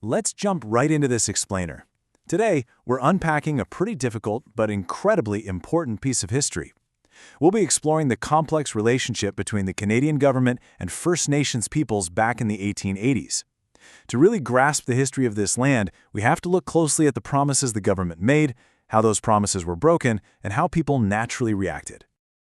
Let's jump right into this explainer. Today, we're unpacking a pretty difficult but incredibly important piece of history. We'll be exploring the complex relationship between the Canadian government and First Nations peoples back in the 1880s. To really grasp the history of this land, we have to look closely at the promises the government made, how those promises were broken, and how people naturally reacted.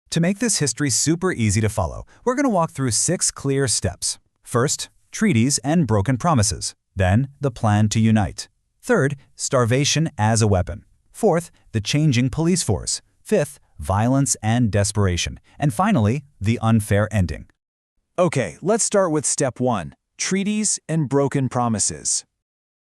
To make this history super easy to follow, we're going to walk through 6 clear steps. First, treaties and broken promises. Then, the plan to unite. Third, starvation as a weapon. Fourth, the changing police force. Fifth, violence and desperation. And finally, the unfair ending. Okay, let's start with step 1, treaties and broken promises.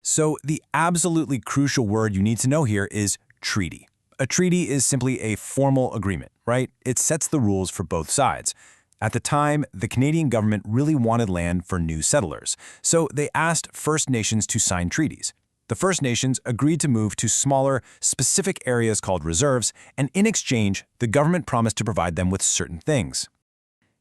So the absolutely crucial word you need to know here is treaty. A treaty is simply a formal agreement, right? It sets the rules for both sides. At the time, the Canadian government really wanted land for new settlers, so they asked First Nations to sign treaties. The First Nations agreed to move to smaller, specific areas called reserves, and in exchange, the government promised to provide them with certain things.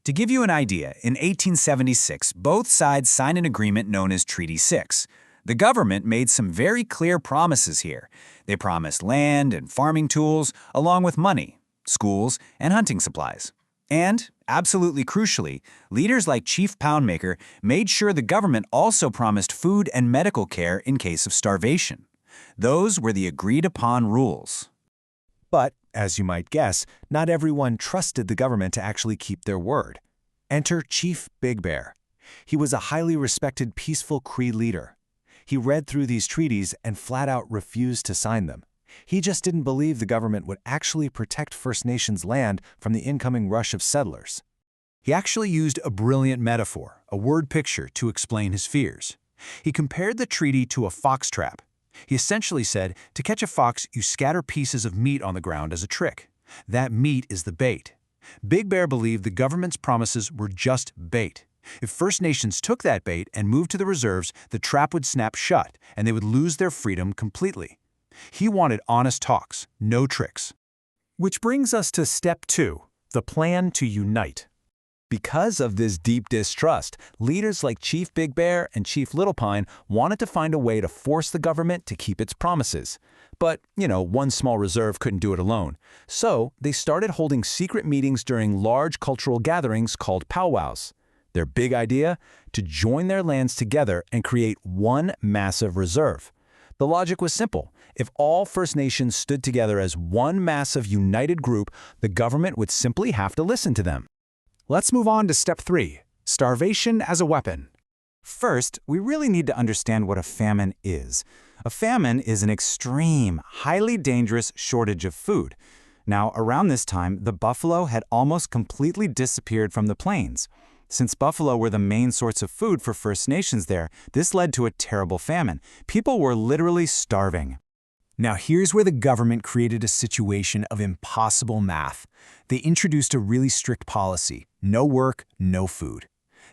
To give you an idea, in 1876, both sides signed an agreement known as Treaty 6. The government made some very clear promises here. They promised land and farming tools, along with money, schools, and hunting supplies. And, absolutely crucially, leaders like Chief Poundmaker made sure the government also promised food and medical care in case of starvation. Those were the agreed-upon rules. But, as you might guess, not everyone trusted the government to actually keep their word. Enter Chief Big Bear. He was a highly respected peaceful Cree leader. He read through these treaties and flat-out refused to sign them. He just didn't believe the government would actually protect First Nations land from the incoming rush of settlers. He actually used a brilliant metaphor, a word picture, to explain his fears. He compared the treaty to a fox trap. He essentially said, to catch a fox, you scatter pieces of meat on the ground as a trick. That meat is the bait. Big Bear believed the government's promises were just bait. If First Nations took that bait and moved to the reserves, the trap would snap shut, and they would lose their freedom completely. He wanted honest talks, no tricks. Which brings us to step 2, the plan to unite. Because of this deep distrust, leaders like Chief Big Bear and Chief Little Pine wanted to find a way to force the government to keep its promises. But, one small reserve couldn't do it alone. So they started holding secret meetings during large cultural gatherings called powwows. Their big idea? To join their lands together and create one massive reserve. The logic was simple. If all First Nations stood together as one massive united group, the government would simply have to listen to them. Let's move on to step 3, starvation as a weapon. First, we really need to understand what a famine is. A famine is an extreme, highly dangerous shortage of food. Now, around this time, the buffalo had almost completely disappeared from the plains. Since buffalo were the main source of food for First Nations there, this led to a terrible famine. People were literally starving. Now here's where the government created a situation of impossible math. They introduced a really strict policy: no work, no food.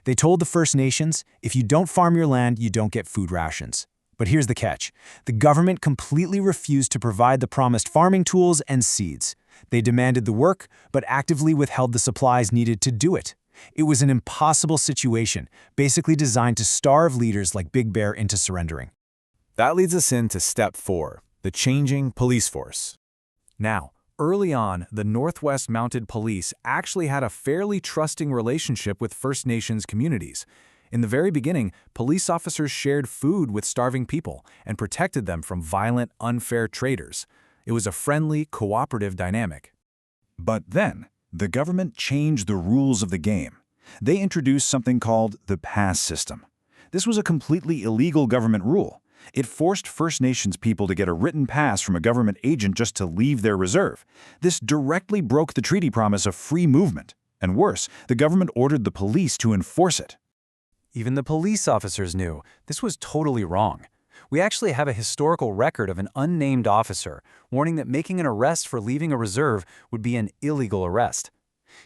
They told the First Nations, if you don't farm your land, you don't get food rations. But here's the catch. The government completely refused to provide the promised farming tools and seeds. They demanded the work, but actively withheld the supplies needed to do it. It was an impossible situation, basically designed to starve leaders like Big Bear into surrendering. That leads us into step 4, the changing police force. Now, early on, the Northwest Mounted Police actually had a fairly trusting relationship with First Nations communities. In the very beginning, police officers shared food with starving people and protected them from violent, unfair traders. It was a friendly, cooperative dynamic. But then, the government changed the rules of the game. They introduced something called the pass system. This was a completely illegal government rule. It forced First Nations people to get a written pass from a government agent just to leave their reserve. This directly broke the treaty promise of free movement. And worse, the government ordered the police to enforce it. Even the police officers knew this was totally wrong. We actually have a historical record of an unnamed officer warning that making an arrest for leaving a reserve would be an illegal arrest.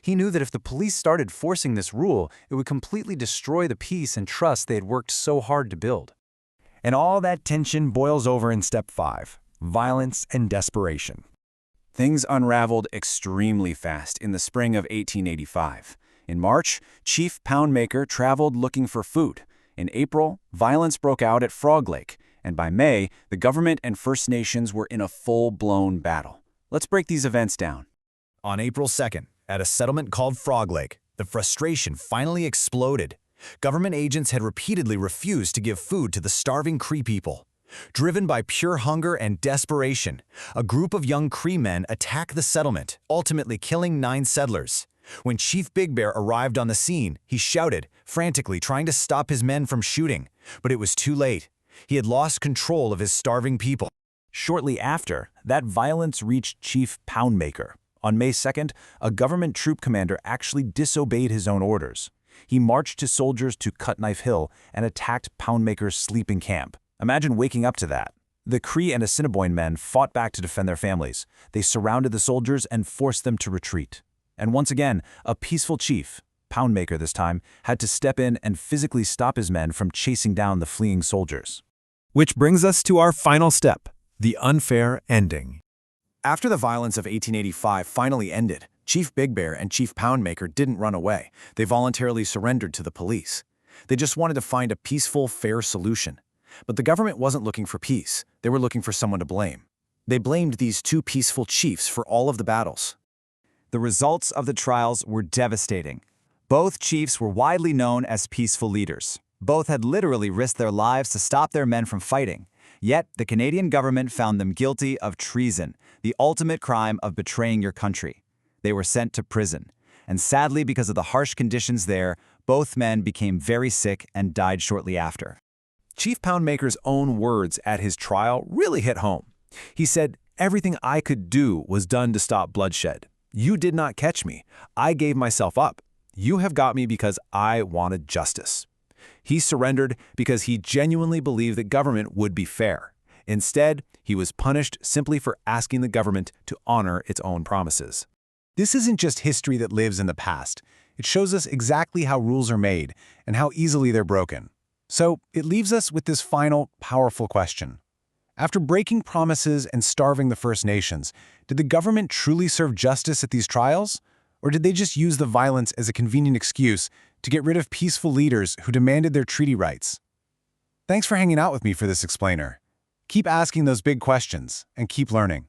He knew that if the police started forcing this rule, it would completely destroy the peace and trust they had worked so hard to build. And all that tension boils over in step 5, violence and desperation. Things unraveled extremely fast in the spring of 1885. In March, Chief Poundmaker traveled looking for food. In April, violence broke out at Frog Lake, and by May, the government and First Nations were in a full-blown battle. Let's break these events down. On April 2nd, at a settlement called Frog Lake, the frustration finally exploded. Government agents had repeatedly refused to give food to the starving Cree people. Driven by pure hunger and desperation, a group of young Cree men attacked the settlement, ultimately killing 9 settlers. When Chief Big Bear arrived on the scene, he shouted, frantically trying to stop his men from shooting. But it was too late. He had lost control of his starving people. Shortly after, that violence reached Chief Poundmaker. On May 2nd, a government troop commander actually disobeyed his own orders. He marched his soldiers to Cut Knife Hill and attacked Poundmaker's sleeping camp. Imagine waking up to that. The Cree and Assiniboine men fought back to defend their families. They surrounded the soldiers and forced them to retreat. And once again, a peaceful chief, Poundmaker this time, had to step in and physically stop his men from chasing down the fleeing soldiers. Which brings us to our final step, the unfair ending. After the violence of 1885 finally ended, Chief Big Bear and Chief Poundmaker didn't run away. They voluntarily surrendered to the police. They just wanted to find a peaceful, fair solution. But the government wasn't looking for peace. They were looking for someone to blame. They blamed these 2 peaceful chiefs for all of the battles. The results of the trials were devastating. Both chiefs were widely known as peaceful leaders. Both had literally risked their lives to stop their men from fighting. Yet, the Canadian government found them guilty of treason, the ultimate crime of betraying your country. They were sent to prison. And sadly, because of the harsh conditions there, both men became very sick and died shortly after. Chief Poundmaker's own words at his trial really hit home. He said, "Everything I could do was done to stop bloodshed. You did not catch me. I gave myself up. You have got me because I wanted justice." He surrendered because he genuinely believed that government would be fair. Instead, he was punished simply for asking the government to honor its own promises. This isn't just history that lives in the past. It shows us exactly how rules are made and how easily they're broken. So it leaves us with this final, powerful question. After breaking promises and starving the First Nations, did the government truly serve justice at these trials? Or did they just use the violence as a convenient excuse to get rid of peaceful leaders who demanded their treaty rights? Thanks for hanging out with me for this explainer. Keep asking those big questions and keep learning.